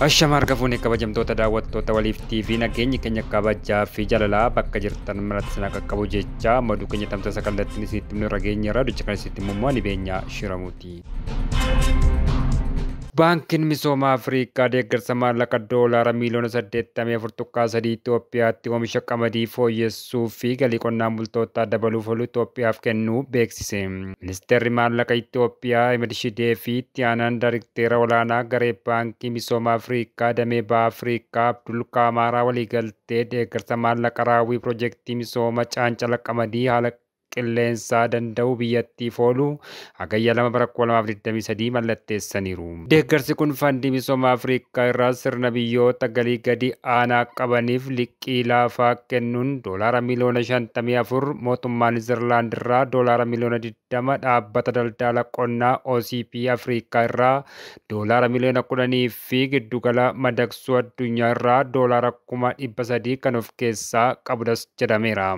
Ashamaar gafuun kabajamtoota daawwattoota waliif TV nageenyi keenya kabajaa fi jaalalaa bakka jirtan maratti sana qaqqabu jecha maduu keenya tamsaasa kallattiin isitti himnu rageenya irraa ducha kan isitti himummoo ni beenya shiramuuti. Baankiin misooma Afrikaa deeggarsa maallaqa doolaara miliyoona 84.3 Itoophiyaatti oomisha qamadii fooyyessuu fi galii qonnaan bultootaa dabaluuf oolu Itoophiyaaf kennuu beeksise. Ministeerri maallaqa Itoophiyaa Ahmed Shidee fi itti aanaan daayirikteera olaanaa garee baankii misooma Afrikaa damee baha Afrikaa Abdul Kaamaaraa waliigaltee deeggarsa maallaqa raawwii piroojeektii misooma caancala qamadii haala qilleensaa danda'u biyyattiif oolu hagayya 2023 mallatteessaniiru. Deeggarsi kun fandii misooma Afrikaa irraa sirna biyyoota galii gadi aanaa qabaniif liqii laafaa kennuun doolaara miliyoona 54 mootummaan Niizerlaand irraa doolaara miliyoona 20 dhaabbata daldala qonnaa OCP Afrikaa irraa doolaara miliyoona 10 fi giddugala madagsuu addunyaa irraa doolaara 300,000 kan of keessaa qabdas jedhameera.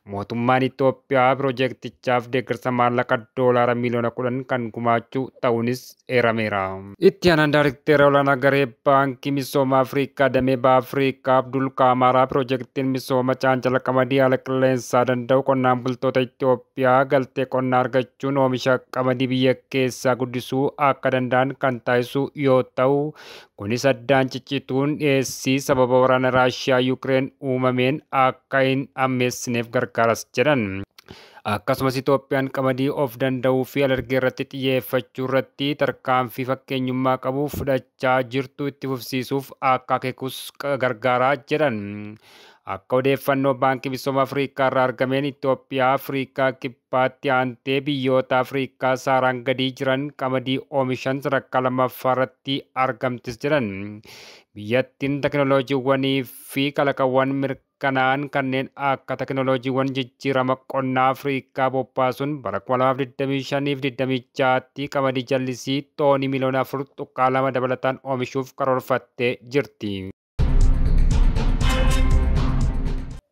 Mootummaan Itoophiyaa piroojeektichaaf deeggarsa maallaqa doolaara miliyoona 10 kan gumaachuu ta'uunis eerameera. Itti aanaan daayirikteera olaanaa garee baankii misooma Afrikaa damee baha Afrikaa Abdul Kaamaaraa piroojeektiin misooma caancala qamadii haala qilleensaa danda'u qonnaan bultoota Itoophiyaa galtee qonnaa argachuun oomisha qamadii biyya keessaa guddisuu akka danda'an kan taasisu yoo ta'u, kunis addaan ciccituun dhiyeessii sababa waraana Raashiyaa Yuukireen uumameen akka hin ammeessineef gargaaras jedhan. Akkasumas Itoophiyaan qamadii of danda'uu fi alergii irratti xiyyeeffachuu irratti tarkaanfii fakkeenyummaa qabu fudhachaa jirtu itti fufsiisuuf akka akeekus gargaaraa jedhan. Akka odeeffannoo baankii misooma Afrikaa irraa argameen Itoophiyaa Afrikaa kibbaatti aantee biyyoota Afrikaa saaraan gadii jiran qamadii oomishan sadarkaa lammaffaa irratti argamtis jedhan. Biyyattiin teknooloojiiwwanii fi kalaqawwan mirkanaa'an kanneen akka teknooloojiiwwan jijjiirama qonnaa Afrikaa bobbaasuun bara 2025-26tti qamadii jallisii toonii miliyoona 4.2 dabalataan oomishuuf karoorfattee jirti.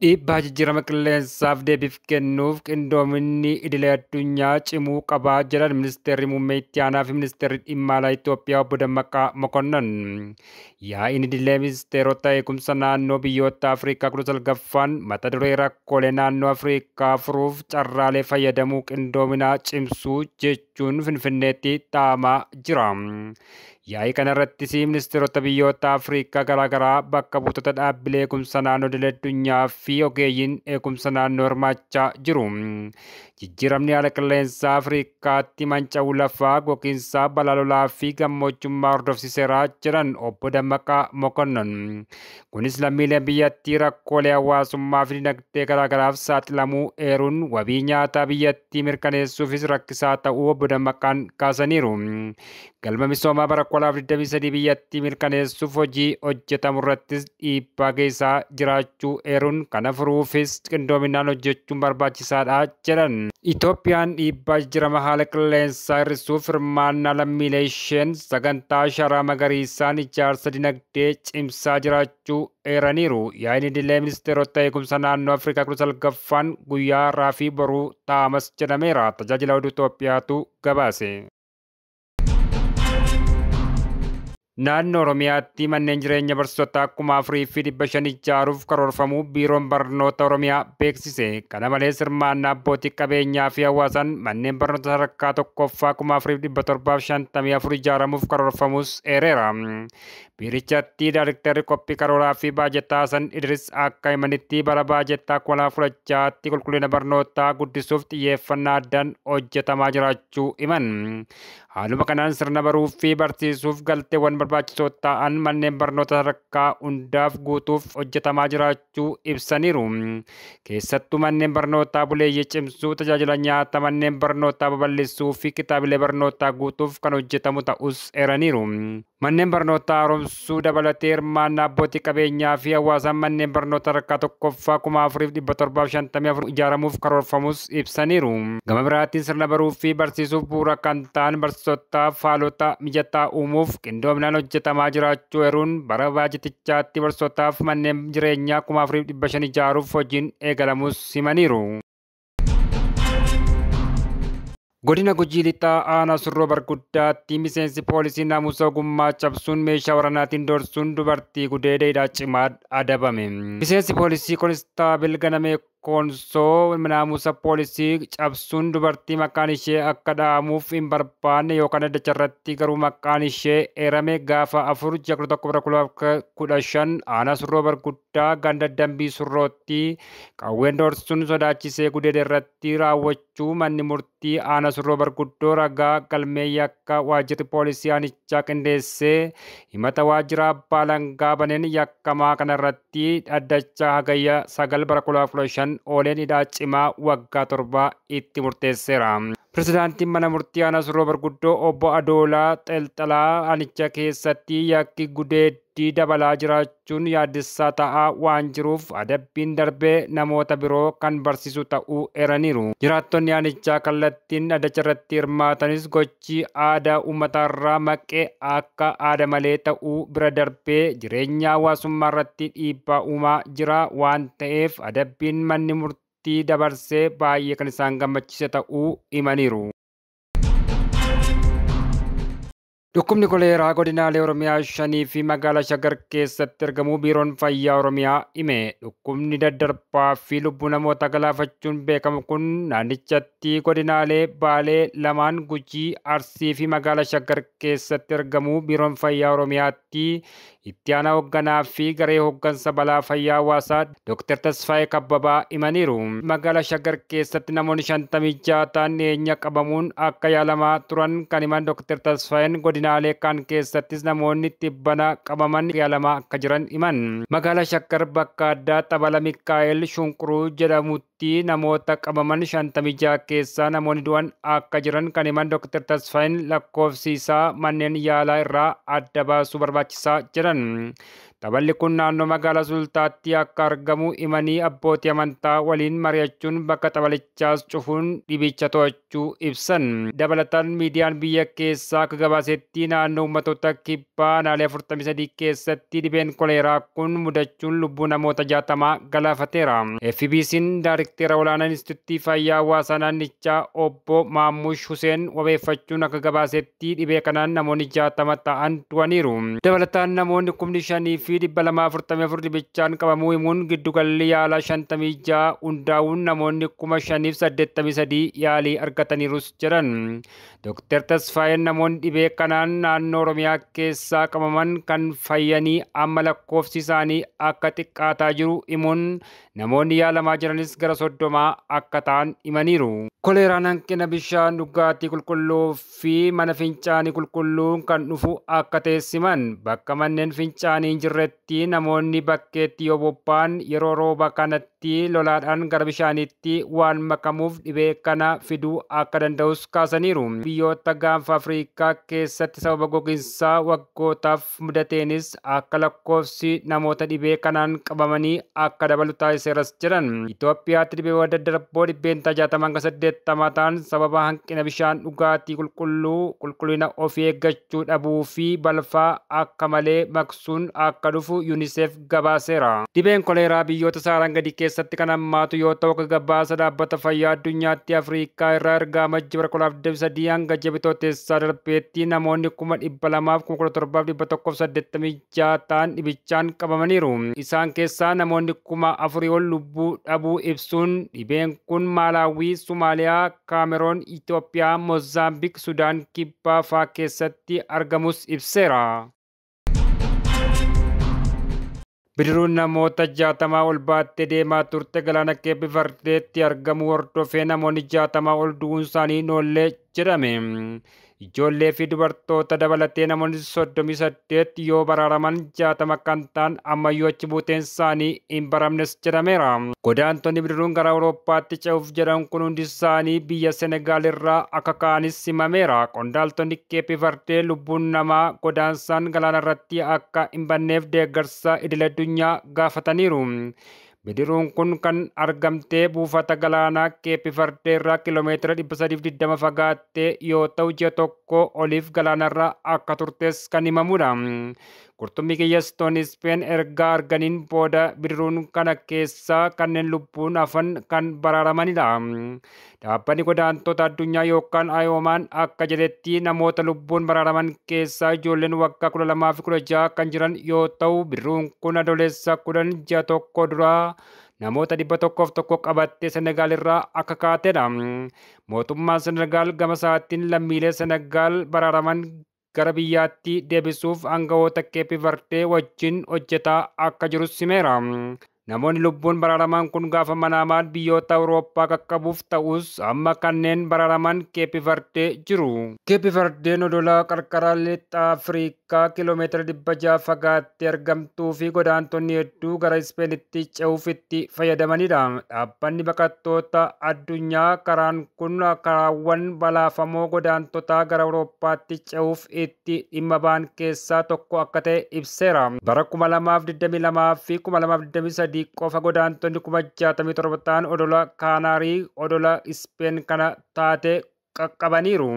Dhiibbaa jijjiirama qilleensaaf deebii kennuuf qindoominni idilee addunyaa cimuu qabaa jedhan ministeerri muummee itti aanaa fi ministeerri dhimma alaa Itoophiyaa obbo Dammaqaa Mokonnon. Yaa'iin idilee ministeerota eegumsa naannoo biyyoota Afrikaa 19ffaan mata duree rakkoolee naannoo Afrikaa furuuf carraalee fayyadamuu qindoominaa cimsuu jechuun Finfinneetti taa'amaa jira. Yaa'ii kanarrattis ministeerota biyyoota Afrikaa garaagaraa bakka buutota dhaabbilee eegumsa naannoo idilee addunyaa fi ogeeyyiin eegumsa naannoo hirmaachaa jiru. Jijjiiramni haala qilleensaa Afrikaatti manca'uu lafaa gogiinsaa balaa lolaa fi gammoojjummaa hordofsiiseera jedhan obbo Dammaqaa Mokonnon. Kunis lammiileen biyyattii rakkoolee hawaasummaa fi dinagdee garaagaraaf saaxilamuu eeruun wabii nyaataa biyyattii mirkaneessuufis rakkisaa ta'uu obbo Dammaqaan kaasaniiru. Galma misoomaa bara 2023 biyyattii mirkaneessuuf hojii hojjetamu irrattis dhiibbaa geessaa jiraachuu eeruun kana furuufis qindoominaan hojjechuun barbaachisaadha jedhan. Itoophiyaan dhiibbaa jijjiirama haala qilleensaa hir'isuuf hirmaannaa lammiilee isheen sagantaa sharaa magariisaan ijaarsa dinagdee cimsaa jiraachuu eeraniiru. Yaa'iin idilee ministeerota eegumsa naannoo Afrikaa 19ffaan guyyaa har'aa fi boruu taa'amas jedhameera. Tajaajila oduu Itoophiyaatu gabaase. Naannoo Oromiyaatti manneen jireenya barsiisotaa 4,500 ijaaruuf karoorfamuu biiroon barnoota Oromiyaa beeksise. Kana malees hirmaannaa abbootii qabeenyaa fi hawaasaan manneen barnoota sadarkaa tokkoffaa 4,754 ijaaramuuf karoorfamus eereera. Biirichatti daayiriktarri qophii karooraa fi baajetaa Hasan Idris akka himanitti bara baajetaa 2016tti qulqullina barnootaa guddisuuf xiyyeeffannaa addaan hojjetamaa jiraachuu himan. Haaluma kanaan sirna baruu fi barsiisuuf galteewwan barbaachisoo ta'an manneen barnoota sadarkaa hundaaf guutuuf hojjetamaa jiraachuu ibsaniiru. Keessattuu manneen barnootaa buleeyyii cimsuu, tajaajila nyaata manneen barnootaa babal'isuu fi kitaabilee barnootaa guutuuf kan hojjetamu ta'us eeraniiru. Manneen barnootaa haaromsuu dabalatee hirmaannaa abbootii qabeenyaa fi hawaasaan manneen barnoota sadarkaa tokkoffaa 4,754 ijaaramuuf karoorfamus ibsaniiru. Gama biraatiin sirna baruu fi barsiisuuf bu'uura kan ta'an barsiisotaaf haalota mijataa uumuuf qindoominaan hojjetamaa jiraachuu eeruun bara baajetichaatti barsiisotaaf manneen jireenyaa 4,500 ijaaruuf hojiin eegalamus himaniiru. Godina Gujii Lixaa aanaa surroo barguddaatti miseensi poolisii naamusa ogummaa cabsuun meeshaa waraanaatiin dorsuun dubartii gudeedeedhaa cimaa adabame. Miseensi poolisii koonistaabil Ganamee Koonsoo naamusa poolisii cabsuun dubartii maqaan ishee akka dha'amuuf hin barbaanne yookaan dacharratti garuu maqaan ishee eerame gaafa 4/1/2015 aanaa surroo barguddaa ganda dambii surrootti qawween dorsuun sodaachisee gudeede irratti raawwachuu manni murtii aanaa surroo barguddoo ragaa galmee yakka waajjirri poolisii aanichaa qindeessee himata waajjira abbaa alangaa baneen yakkamaa kanarratti dhaddachaa hagayya 9/2015 ooleen hidhaa cimaa waggaa 7 itti murteesseera. Pirezidaantiin mana murtii aanaa surroo barguddoo obbo Adoolaa Xelxalaa aanicha keessatti yakki gudeeddii dabalaa jiraachuun yaaddessaa ta'aa waan jiruuf adabbiin darbee namoota biroo kan barsiisu ta'uu eeraniiru. Jiraattonni aanichaa kallattiin dhaddacha irratti hirmaatanis gochi aadaa uummataarraa maqee akka aada malee ta'uu bira darbee jireenya hawaasummaa irratti dhiibbaa uumaa jira waan ta'eef adabbiin manni murtii dabarsee baay'ee kan isaan gammachiise ta'uu himaniiru. Dhukkubni koleeraa godinaalee Oromiyaa 5 fi magaalaa Shaggar keessatti argamuu biiroon fayyaa Oromiyaa hime. Dhukkubni daddarbaa fi lubbuu namoota galaafachuun beekamu kun naannichatti godinaalee Baalee lamaan Gujii, Arsii fi magaalaa Shaggar keessatti argamuu biiroon fayyaa Oromiyaatti itti aanaa hoogganaa fi garee hooggansa balaa fayyaa hawaasaa Dr. Tasfaayee Kabbabaa himaniiru. Magaalaa Shaggar keessatti namoonni 56 ta'an dhiyeenya qabamuun akka yaalamaa turan kan himan Dr. Tasfaayeen godinaalee kaan keessattis namoonni tibbana qabaman yaalamaa akka jiran himan. Magaalaa Shaggar bakka addaa Xabala Mikaa'el Shunquruu jedhamutti namoota qabaman 56 keessaa namoonni du'an akka jiran kan himan Dr. Tasfaayeen lakkoofsi isaa manneen yaalaa irraa adda baasuu barbaachisaa jedhan. Xaballi kun naannoo magaalaa Sultaatti akka argamu himanii abbootii amantaa waliin mari'achuun bakka xabalichaas cufuun dhibicha to'achuu ibsan. Dabalataan miidiyaan biyya keessaa akka gabaasetti naannoo uummattoota kibbaa aanaalee 43 keessatti dhibeen koleeraa kun mudachuun lubbuu namoota 60 galaafateera. FBC'n Daayirikteera olaanaa Inistituutii Fayyaa Hawaasaa naannichaa obbo Maamush Huseen wabeeffachuun akka gabaasetti dhibee kanaan namoonni 60 ta'an du'aniiru. Dabalataan namoonni 5,000 fi 244 dhibichaan qabamuu himuun giddugalli yaalaa 56 hundaa'uun namoonni 5,083 yaalii argataniirus jedhan. Dr. Tasfaayeen namoonni dhibee kanaan naannoo Oromiyaa keessaa qabaman kan fayyanii amma lakkoofsi isaanii akka xiqqaataa jiru himuun namoonni yaalamaa jiranis gara 30 akka ta'an himaniiru. Koleeraan hanqina bishaan dhugaatii qulqulluu fi mana fincaanii qulqulluun kan dhufu akka teessiman bakka manneen fincaanii hin jirretti namoonni bakkeetti yoo bobba'an yeroo rooba kanatti lolaadhaan gara bishaaniitti waan makamuuf dhibee kana fiduu akka danda'us kaasaniiru. Biyyoota gaanfa Afriikaa keessatti sababa gogiinsaa waggootaaf mudateenis akka lakkoofsi namoota dhibee kanaan qabamanii akka dabalu taasiseeras jedhan. Itoophiyaatti dhibeewwan daddarboo 168 ta'an sababa hanqina bishaan dhugaatii qulqullina ofii eeggachuu dhabuu fi balfaa akka malee maksuun akka dhufu UNICEF gabaaseera. Dhibeen koleeraa biyyoota Saharaan gadi keessatti kan hammaatu yoo ta'u akka gabaasa dhaabbata fayyaa addunyaatti Afriikaa irraa ergaa Majjii 2023 hanga Bitootessaa darbeetti namoonni 217,186 ta'an dhibichaan qabamaniiru. Isaan keessaa namoonni 4,000 ol lubbuu dhabuu ibsuun dhibeen kun Maalaawii, Somaaliyaa, Kaameroon, Itoophiyaa, Moozaambiik, Sudaan kibbaa fa'aa keessatti argamus ibseera. Bidiruun namoota 60 ol baattee deemaa turte galaana Keebbi Verdeetti argamu hordofee namoonni 60 ol du'uun isaanii noollee jedhame. Ijoollee fi dubartoota dabalatee namoonni 38 yoo baraaraman 60 kan ta'an ammayyuu achi buuteen isaanii hin baramnes jedhameera. Godaantonni bidiruun gara Awurooppaatti ce'uuf jedhan kun hundi isaanii biyya Senegaal irraa akka ka'anis himameera. Qondaaltonni Keebbi Verdee lubbuun namaa godaansaan galaana irratti akka hin banneef deeggarsa idil-addunyaa gaafataniiru. Bidiruun kun kan argamtee buufata galaanaa Keebbi Verdee irraa kiiloomeetira 320 fagaattee yoo ta'u ji'a tokko oliif galaanarra akka turtes kan himamudha. Qurxummii kiyyastoonni Ispeen erga arganiin booda bidiruun kana keessaa kanneen lubbuun hafan kan baraaramanidha. Dhaabbanni godaantota addunyaa yookaan IOM'n akka jedhetti namoota lubbuun baraaraman keessaa ijoolleen waggaa 12 fi 16 kan jiran yoo ta'u bidiruun kun adoolessa 10 ji'a tokko dura namoota 101 qabattee Senegaal irraa akka kaatedha. Mootummaan Senegaal gama isaatiin lammiilee Senegaal baraaraman gara biyyaatti deebisuuf aangawoota Keep Verde wajjin hojjetaa akka jirus himeera. Namoonni lubbuun baraaraman kun gaafa manamaan biyyoota Awurooppaa qaqqabuuf ta'us amma kanneen baraaraman Keep Verde jiru. Keep Verdeen odola qarqara lixa Afrikaa kiiloomeetira 600 fagaattee argamtuu fi godaantonni hedduu gara Ispeenitti ce'uuf itti fayyadamanidha. Dhaabbanni baqattoota addunyaa karaan kun karaawwan balaafamoo godaantotaa gara Awurooppaatti ce'uuf itti dhimma ba'an keessaa tokko akka ta'e ibseera. Bara 2022 fi 2023 qofa godaantonni 67 ta'an odola Kaanaarii odola Ispeen kana taate qaqqabaniiru.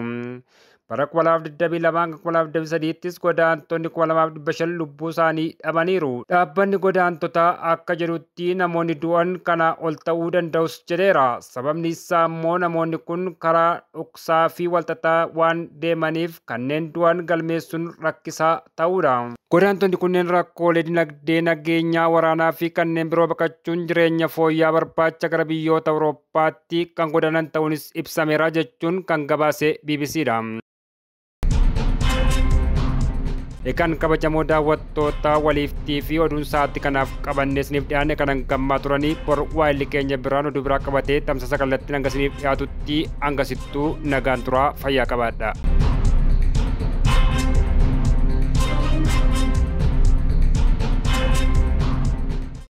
Bara 2022-2023 godaantonni 2500 lubbuu isaanii dhabaniiru. Dhaabbanni godaantotaa akka jedhutti namoonni du'an kana ol ta'uu danda'us jedheera. Sababni isaa immoo namoonni kun karaa dhoksaa fi walxaxaa waan deemaniif kanneen du'an galmeessuun rakkisaa ta'uudha. Godaantonni kunneen rakkoolee dinagdee, nageenyaa, waraanaa fi kanneen biroo baqachuun jireenya fooyya'aa barbaacha gara biyyoota Awurooppaatti kan godaanan ta'uunis ibsameera jechuun kan gabaase BBCdha. Egaan kabajamoo daawwattoota waliiftii fi oduun sa'aatii kanaaf qabannee isiniif dhiyaanne kanan gammaa turanii bor waa'illi keenya biraan oduu biraa qabatee tamsaasa kallattiin hanga isiniif dhiyaatutti hangasittuu nagaan turaa fayyaa qabaadha.